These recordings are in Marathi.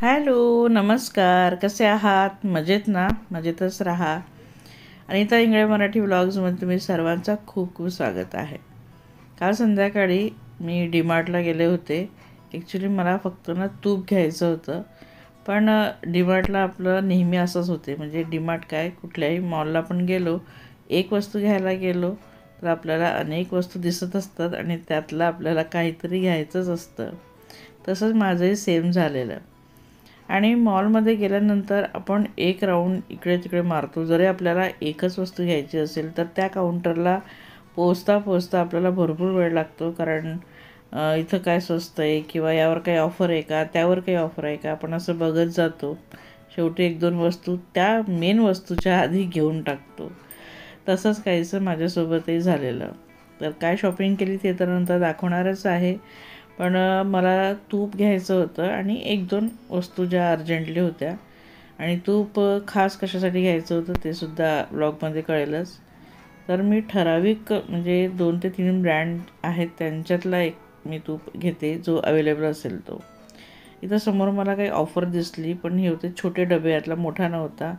हॅलो, नमस्कार. कसे आहात? मजेत ना? मजेतच राहा. अनिता इंगळे मराठी व्लॉग्समध्ये तुम्ही सर्वांचा खूप खूप स्वागत आहे. काल संध्याकाळी मी डीमार्टला गेले होते. ॲक्च्युली मला फक्त ना तूप घ्यायचं होतं. पण डीमार्टला आपलं नेहमी असंच होते. म्हणजे डीमार्ट काय, कुठल्याही मॉलला पण गेलो, एक वस्तू घ्यायला गेलो तर आपल्याला अनेक वस्तू दिसत असतात आणि त्यातलं आपल्याला काहीतरी घ्यायचंच असतं. तसंच माझंही सेम झालेलं. आणि मॉलमध्ये गेल्यानंतर आपण एक राऊंड इकडे तिकडे मारतो. जरी आपल्याला एकच वस्तू घ्यायची असेल तर त्या काउंटरला पोचता पोचता आपल्याला भरपूर वेळ लागतो. कारण इथं काय स्वस्त आहे किंवा यावर काही ऑफर आहे का, त्यावर काही ऑफर आहे का, आपण असं बघत जातो. शेवटी एक दोन वस्तू त्या मेन वस्तूच्या आधी घेऊन टाकतो. तसंच काहीसं माझ्यासोबतही झालेलं. तर काय शॉपिंग केली ते तर नंतर दाखवणारच आहे. पण मला तूप घ्यायचं होतं आणि एक दोन वस्तू ज्या अर्जंटली होत्या. आणि तूप खास कशासाठी घ्यायचं होतं ते सुद्धा ब्लॉगमध्ये कळेलच. तर मी ठराविक म्हणजे 2 ते 3 ब्रँड आहेत त्यांच्यातला एक मी तूप घेते जो अवेलेबल असेल तो. इथं समोर मला काही ऑफर दिसली, पण हे होते छोटे डबे, यातला मोठा नव्हता.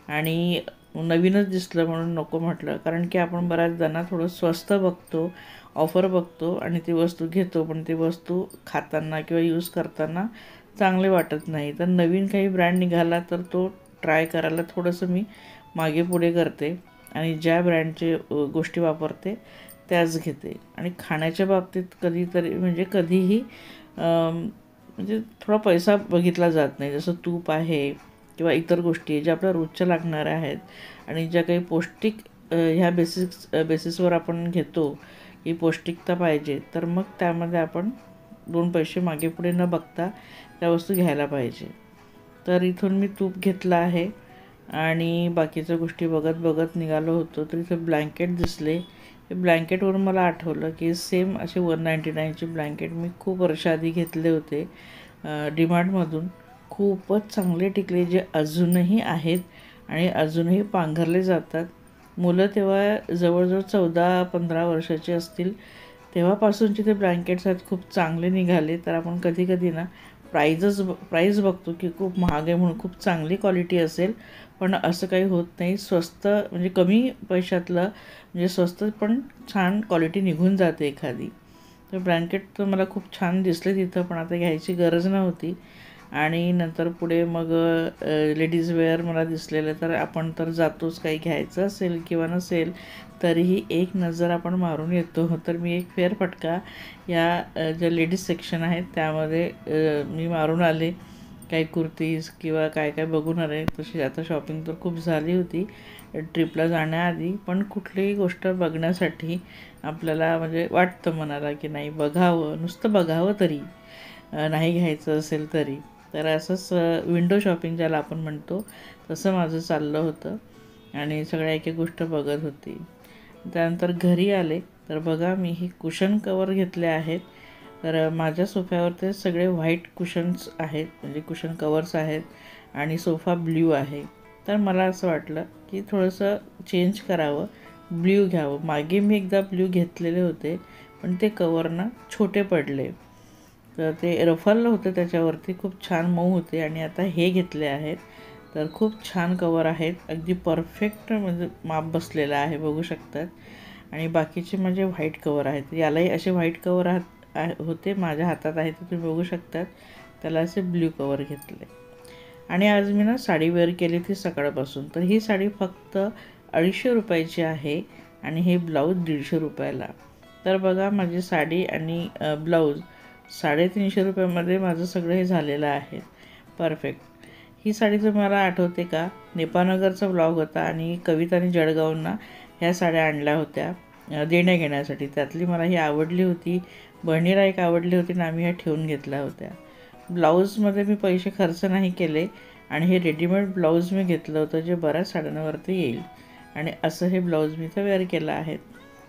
आणि नवीनच दिसलं म्हणून नको म्हटलं. कारण की आपण बऱ्याचदा ना थोडं स्वस्त बघतो, ऑफर बघतो आणि ती वस्तू घेतो, पण ती वस्तू खाताना किंवा यूज करताना चांगले वाटत नाही. तर नवीन काही ब्रँड निघाला तर तो ट्राय करायला थोडंसं मी मागे पुढे करते आणि ज्या ब्रँडचे गोष्टी वापरते त्याच घेते. आणि खाण्याच्या बाबतीत कधीतरी म्हणजे कधीही म्हणजे थोडा पैसा बघितला जात नाही. जसं तूप आहे किंवा इतर गोष्टी ज्या आपल्या रोजच्या लागणाऱ्या आहेत आणि ज्या काही पौष्टिक ह्या बेसिसवर आपण घेतो की पौष्टिकता पाहिजे, तर मग त्यामध्ये आपण 2 पैसे मागे पुढे न बघता त्या वस्तू घ्यायला पाहिजे. तर इथून मी तूप घेतलं आहे आणि बाकीच्या गोष्टी बघत बघत निघालो होतो. तर इथं ब्लँकेट दिसले. हे ब्लँकेटवरून मला आठवलं की सेम असे 199चे ब्लँकेट मी खूप वर्षाआधी घेतले होते डीमार्टमधून. खूपच चांगले टिकले, जे अजूनही आहेत आणि अजूनही पांघरले जातात. मुलं तेव्हा जवळजवळ 14-15 वर्षाची असतील तेव्हापासूनचे ते ब्लँकेट्स आहेत, खूप चांगले निघाले. तर आपण कधी कधी ना प्राईज बघतो की खूप महाग आहे म्हणून खूप चांगली क्वालिटी असेल, पण असं काही होत नाही. स्वस्त म्हणजे कमी पैशातलं म्हणजे स्वस्त पण छान क्वालिटी निघून जाते एखादी. तर ब्लँकेट तर मला खूप छान दिसले तिथं, पण आता घ्यायची गरज नव्हती. आणि नंतर पुढे मग लेडीज वेअर मला दिसलेलं. तर आपण तर जातोच, काही घ्यायचं असेल किंवा नसेल तरीही एक नजर आपण मारून येतो. तर मी एक फेरफटका या ज्या लेडीज सेक्शन आहेत त्यामध्ये मी मारून आले. काही कुर्तीज किंवा काय काय बघून आले. तशी आता शॉपिंग तर खूप झाली होती ट्रिपला जाण्याआधी, पण कुठलीही गोष्ट बघण्यासाठी आपल्याला म्हणजे वाटतं मनाला की नाही बघावं, नुसतं बघावं तरी, नाही घ्यायचं असेल तरी. तर असंच विंडो शॉपिंग ज्याला आपण म्हणतो तसं माझं चाललं होतं आणि सगळ्या एक एक गोष्ट बघत होती. त्यानंतर घरी आले तर बघा मी हे कुशन कवर घेतले आहेत. तर माझ्या सोफ्यावर ते सगळे व्हाईट कुशन्स आहेत, म्हणजे कुशन कवर्स आहेत आणि सोफा ब्ल्यू आहे. तर मला असं वाटलं की थोडंसं चेंज करावं, ब्ल्यू घ्यावं. मागे मी एकदा ब्ल्यू घेतलेले होते पण ते कवर ना छोटे पडले. तर ते रफल होतं त्याच्यावरती, खूप छान मऊ होते. आणि आता हे घेतले आहेत तर खूप छान कवर आहेत, अगदी परफेक्ट म्हणजे माप बसलेलं आहे, बघू शकतात. आणि बाकीचे म्हणजे व्हाईट कवर आहेत. यालाही असे व्हाईट कवर होते, माझ्या हातात आहे ते तुम्ही बघू शकतात. त्याला असे ब्ल्यू कवर घेतले. आणि आज मी ना साडी वेअर केली ती सकाळपासून. तर ही साडी फक्त 250 रुपयाची आहे आणि हे ब्लाऊज 150 रुपयाला. तर बघा माझी साडी आणि ब्लाऊज 350 रुपयामध्ये माझं सगळं हे झालेलं आहे परफेक्ट. ही साडी तुम्हाला आठवते का? नेपाळनगरचा ब्लॉग होता आणि कविताने जळगावना ह्या साड्या आणल्या होत्या देण्या घेण्यासाठी. त्यातली मला ही आवडली होती, बहिणीला एक आवडली होती आणि आम्ही ह्या ठेवून घेतल्या होत्या. ब्लाऊजमध्ये मी पैसे खर्च नाही केले आणि हे रेडीमेड ब्लाऊज मी घेतलं होतं जे बऱ्याच साड्यांवरती येईल. आणि असं हे ब्लाऊज मी इथं वेअर केलं आहे.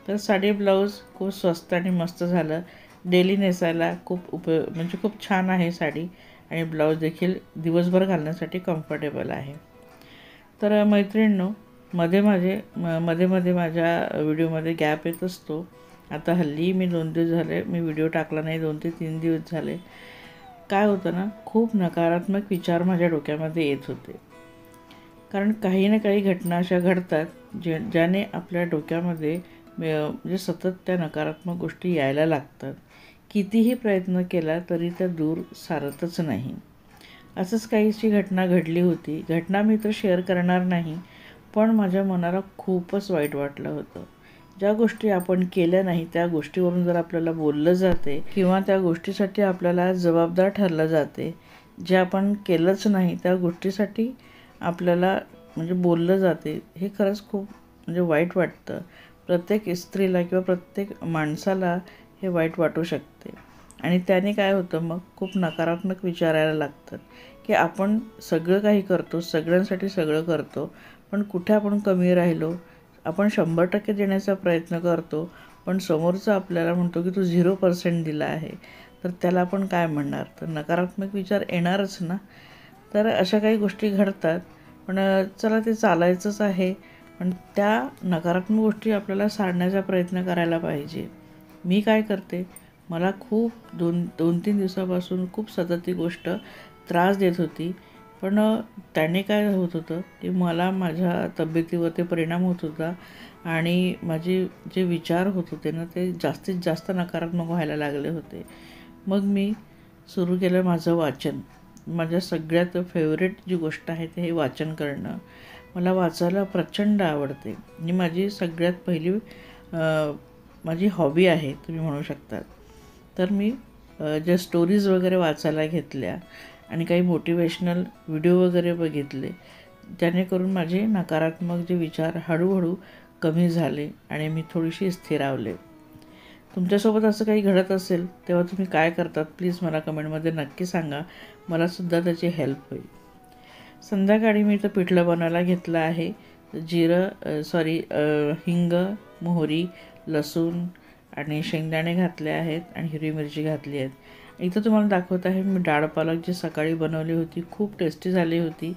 तर साडी ब्लाऊज खूप स्वस्त आणि मस्त झालं. डेली नेसायला खूप म्हणजे खूप छान आहे साडी. आणि ब्लाऊज देखील दिवसभर घालण्यासाठी कम्फर्टेबल आहे. तर मैत्रिणींनो, मध्ये मध्ये माझ्या व्हिडिओमध्ये गॅप येत असतो. आता हल्ली मी 2 दिवस झाले मी व्हिडिओ टाकला नाही, 2 ते 3 दिवस झाले. काय होतं ना, खूप नकारात्मक विचार माझ्या डोक्यामध्ये येत होते. कारण काही ना काही घटना अशा घडतात ज्याने आपल्या डोक्यामध्ये म्हणजे सतत त्या नकारात्मक गोष्टी यायला लागतात. कितीही प्रयत्न केला तरी त्या दूर सारतच नाही. असंच काहीशी घटना घडली होती. घटना मी तर शेअर करणार नाही, पण माझ्या मनाला खूपच वाईट वाटलं होतं. ज्या गोष्टी आपण केल्या नाही त्या गोष्टीवरून जर आपल्याला बोललं जाते किंवा त्या गोष्टीसाठी आपल्याला जबाबदार ठरलं जाते, जे आपण केलंच नाही त्या गोष्टीसाठी आपल्याला म्हणजे बोललं जाते, हे खरंच खूप म्हणजे वाईट वाटतं. प्रत्येक स्त्रीला किंवा प्रत्येक माणसाला हे वाईट वाटू शकते. आणि त्याने काय होतं, मग खूप नकारात्मक विचार यायला लागतात की आपण सगळं काही करतो, सगळ्यांसाठी सगळं करतो, पण कुठे आपण कमी राहिलो. आपण 100% देण्याचा प्रयत्न करतो, पण समोरचा आपल्याला म्हणतो की तू 0% दिला आहे, तर त्याला आपण काय म्हणणार? तर नकारात्मक विचार येणारच ना. तर अशा काही गोष्टी घडतात, पण चला ते चालायचंच आहे. पण त्या नकारात्मक गोष्टी आपल्याला साडण्याचा प्रयत्न करायला पाहिजे. मी काय करते, मला खूप 2-3 दिवसापासून खूप सतत ती गोष्ट त्रास देत होती. पण त्याने काय होत होतं की मला माझ्या तब्येतीवरती परिणाम होत होता आणि माझे जे विचार होत होते ना, ते जास्तीत जास्त नकारात्मक व्हायला लागले होते. मग मी सुरू केलं माझं वाचन. माझ्या सगळ्यात फेवरेट जी गोष्ट आहे ते हे वाचन करणं. मला वाचायला प्रचंड आवडते. ही माझी सगळ्यात पहिली माझी हॉबी आहे तुम्ही म्हणू शकता. तर मी ज्या स्टोरीज वगैरे वाचायला घेतल्या आणि काही मोटिवेशनल व्हिडिओ वगैरे बघितले, जेणेकरून माझे नकारात्मक जे विचार हळूहळू कमी झाले आणि मी थोडीशी स्थिरावले. तुमच्यासोबत असं काही घडत असेल तेव्हा तुम्ही काय करतात प्लीज मला कमेंटमध्ये नक्की सांगा. मलासुद्धा त्याची हेल्प होईल. संध्याकाळी मी इथं पिठलं बनवायला घेतलं आहे. हिंग, मोहरी, लसूण आणि शेंगदाणे घातले आहेत आणि हिरवी मिरची घातली आहेत. इथं तुम्हाला दाखवत आहे मी डाळ पालक जी सकाळी बनवली होती. खूप टेस्टी झाली होती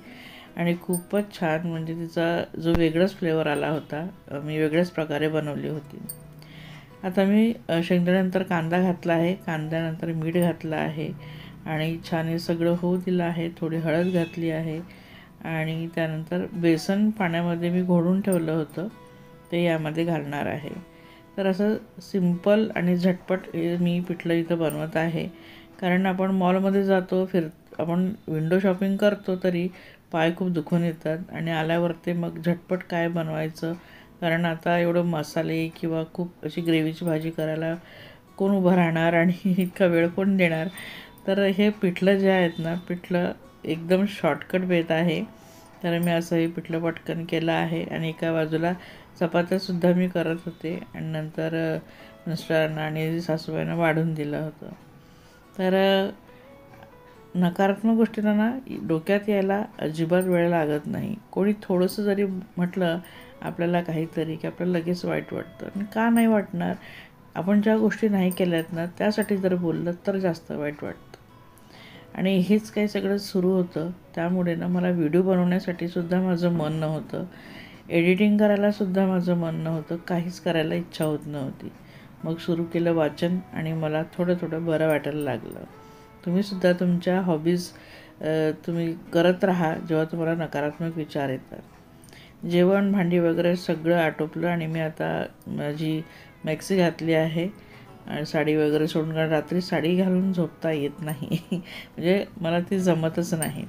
आणि खूपच छान, म्हणजे तिचा जो वेगळाच फ्लेवर आला होता. मी वेगळ्याच प्रकारे बनवली होती. आता मी शेंगदाण्यानंतर कांदा घातला आहे, कांद्यानंतर मीठ घातलं आहे आणि छान हे सगळं होऊ दिलं आहे. थोडी हळद घातली आहे आणि त्यानंतर बेसन पाण्यामध्ये मी घोळून ठेवलं होतं ते यामध्ये घालणार आहे. तर असं सिंपल आणि झटपट हे मी पिठलं इथं बनवत आहे. कारण आपण मॉलमध्ये जातो, आपण विंडो शॉपिंग करतो तरी पाय खूप दुखून येतात आणि आल्यावर ते मग झटपट काय बनवायचं, कारण आता एवढं मसाले किंवा खूप अशी ग्रेव्हीची भाजी करायला कोण उभं राहणार आणि इतका वेळ कोण देणार. तर हे पिठलं जे आहेत ना, पिठलं एकदम शॉर्टकट बेत आहे. तर मी असं हे पिठलं पटकन केलं आहे आणि एका बाजूला चपात्यासुद्धा मी करत होते आणि नंतर मिस्टरांना आणि सासूबाईंना वाढून दिलं होतं. तर नकारात्मक गोष्टींना ना डोक्यात यायला अजिबात वेळ लागत नाही. कोणी थोडंसं जरी म्हटलं आपल्याला काहीतरी की आपल्याला लगेच वाईट वाटतं. आणि का नाही वाटणार? आपण ज्या गोष्टी नाही केल्यात ना त्यासाठी जर बोललं तर जास्त वाईट वाटतं. आणि हेच काही सगळं सुरू होतं. त्यामुळे ना मला व्हिडिओ बनवण्यासाठी सुद्धा माझं मन नव्हतं. एडिटिंग करायलासुद्धा माझं मन नव्हतं. काहीच करायला इच्छा होत नव्हती. मग सुरू केलं वाचन आणि मला थोडं थोडं बरं वाटायला लागलं. तुम्हीसुद्धा तुमच्या हॉबीज तुम्ही करत राहा जेव्हा तुम्हाला नकारात्मक विचार येतात. जेवण भांडी वगैरे सगळं आटोपलं आणि मी आता माझी मॅक्सी घातली आहे आणि साडी वगैरे सोडून, कारण रात्री साडी घालून झोपता येत नाही म्हणजे मला ती जमतच नाही.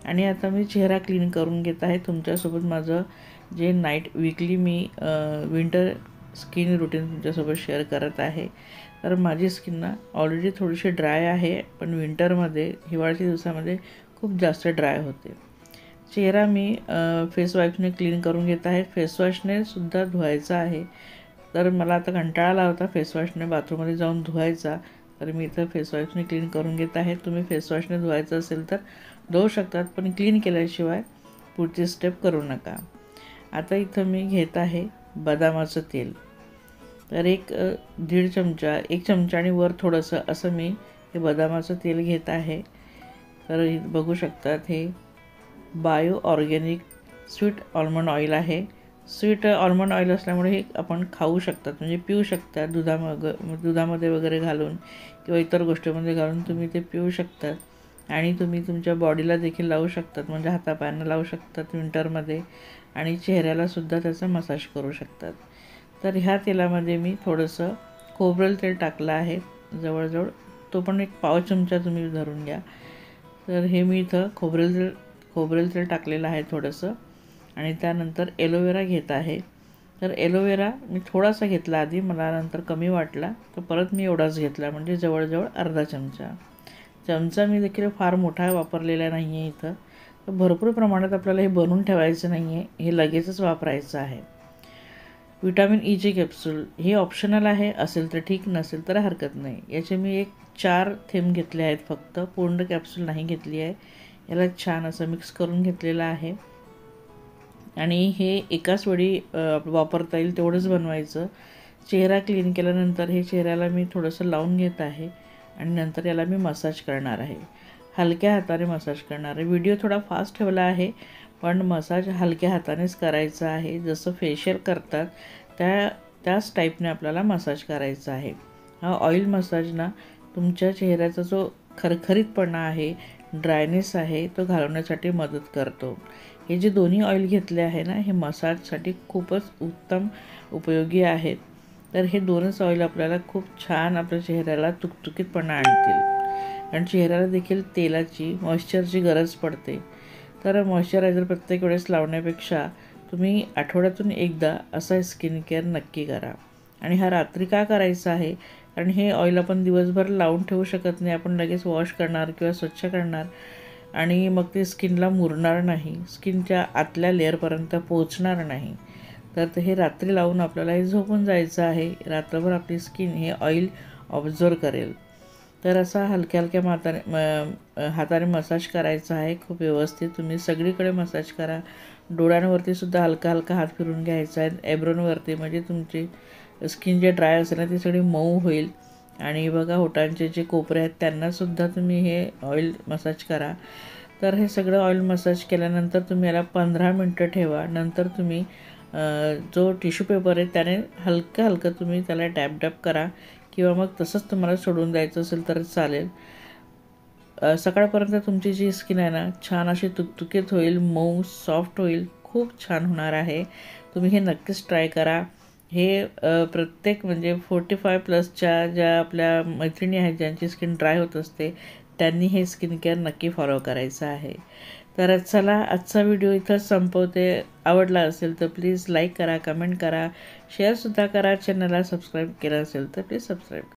आणि आता मी चेहरा क्लीन करून घेत आहे. तुमच्यासोबत माझं जे वीकली मी विंटर स्किन रुटीन तुमच्यासोबत शेअर करत आहे. तर माझी स्किन ना ऑलरेडी थोडीशी ड्राय आहे, पण विंटरमध्ये हिवाळ्याच्या दिवसामध्ये खूप जास्त ड्राय होते. चेहरा मी फेसवॉशने क्लीन करून घेत आहे. फेसवॉशने सुद्धा धुवायचा आहे. तर मला आता कंटाळा आला होता फेसवॉशने बाथरूममध्ये जाऊन धुवायचा, तर मी इथं फेसवॉशने क्लीन करून घेत आहे. तुम्ही फेसवॉशने धुवायचं असेल तर धुवू शकतात, पण क्लीन केल्याशिवाय पुढची स्टेप करू नका. आता इथं मी घेत आहे बदामाचं तेल. तर 1 चमचा आणि वर थोडंसं असं मी हे बदामाचं तेल घेत आहे. तर बघू शकतात हे bio organic sweet almond oil आहे. स्वीट आल्मंड ऑइल असल्यामुळे हे आपण खाऊ शकतात, म्हणजे पिऊ शकतात दुधामध्ये वगैरे घालून किंवा इतर गोष्टीमध्ये घालून तुम्ही ते पिऊ शकतात आणि तुम्ही तुमच्या बॉडीला देखील लावू शकतात, म्हणजे हातापायांना लावू शकतात विंटरमध्ये आणि चेहऱ्यालासुद्धा त्याचा मसाज करू शकतात. तर ह्या तेलामध्ये मी थोडंसं खोबरेल तेल टाकलं आहे, जवळजवळ तो पण एक पाव चमचा तुम्ही धरून घ्या. तर हे मी इथं खोबरेल तेल टाकलेलं आहे थोडंसं आणि त्यानंतर एलोवेरा घेत आहे. तर एलोवेरा मी थोडासा घेतला आधी, मला नंतर कमी वाटला तर परत मी एवढाच घेतला, म्हणजे जवळजवळ अर्धा चमचा मी देखील फार मोठा वापरलेला नाही आहे इथं. तर भरपूर प्रमाणात आपल्याला हे बनवून ठेवायचं नाही आहे, हे लगेचच वापरायचं आहे. विटॅमिन ईचे कॅप्सूल हे ऑप्शनल आहे, असेल तर ठीक, नसेल तर हरकत नाही. याचे मी 4 थेंब घेतले आहेत फक्त, पूर्ण कॅप्सूल नाही घेतली आहे. याला छान असं मिक्स करून घेतलेलं आहे आणि हे एकाच वेळी वापरता येईल तेवढंच बनवायचं. चेहरा क्लीन केल्यानंतर हे चेहऱ्याला मी थोडंसं लावून घेत आहे आणि नंतर याला मी मसाज करणार आहे, हलक्या हाताने मसाज करणार आहे. व्हिडिओ थोडा फास्ट ठेवला आहे, पण मसाज हलक्या हातानेच करायचा आहे. जसं फेशियल करतात त्याच टाईपने आपल्याला मसाज करायचा आहे. हा ऑइल मसाज ना तुमच्या चेहऱ्याचा जो खरखरीतपणा आहे, ड्रायनेस आहे, तो घालवण्यासाठी मदत करतो. हे जे दोन्ही ऑइल घेतले आहे ना, हे मसाजसाठी खूपच उत्तम उपयोगी आहेत. तर हे दोनच ऑइल आपल्याला खूप छान आपल्या चेहऱ्याला तुकतुकीतपणा आणतील आणि चेहऱ्याला देखील तेलाची मॉइश्चरची गरज पडते. तर मॉइश्चरायझर प्रत्येक वेळेस लावण्यापेक्षा तुम्ही आठवड्यातून एकदा असा स्किन केअर नक्की करा. आणि हा रात्री का करायचा आहे, कारण हे ऑइल आपण दिवसभर लावून ठेवू शकत नाही. आपण लगेच वॉश करणार किंवा स्वच्छ करणार आणि मग ते स्किनला मुरणार नाही, स्किनच्या आतल्या लेअरपर्यंत पोहोचणार नाही. तर हे रात्री लावून आपल्याला हे झोपून जायचं आहे. रात्रभर आपली स्किन हे ऑइल ऑब्झर्व करेल. तर असा हलक्या हाताने मसाज करायचा आहे खूप व्यवस्थित. तुम्ही सगळीकडे मसाज करा. डोळ्यांवरती सुद्धा हलका हलका हात फिरून घ्यायचा आहे, एब्रोनवरती, म्हणजे तुमची स्किन जे ड्राय असेल ना ती सगळी मऊ होईल. आणि बघा होटांचे जे कोपरे आहेत त्यांनासुद्धा तुम्ही हे ऑइल मसाज करा. तर हे सगळं ऑइल मसाज केल्यानंतर तुम्ही याला 15 मिनटं ठेवा. नंतर तुम्ही जो टिश्यू पेपर आहे त्याने हलकं तुम्ही त्याला डॅब करा किंवा मग तसंच तुम्हाला सोडून द्यायचं असेल तर चालेल. सकाळपर्यंत तुमची जी स्किन आहे ना छान अशी तुकतुकीत होईल, मऊ सॉफ्ट होईल, खूप छान होणार आहे. तुम्ही हे नक्कीच ट्राय करा. हे प्रत्येक म्हणजे 45+ ज्या आपल्या मैत्रिणी आहेत ज्यांची स्किन ड्राय होत असते त्यांनी हे स्किन केअर नक्की फॉलो करायचं आहे. तर चला आजचा व्हिडिओ इथंच संपवते. आवडला असेल तर प्लीज लाईक करा, कमेंट करा, शेअरसुद्धा करा. चॅनलला सबस्क्राईब केलं असेल तर प्लीज सबस्क्राईब करा.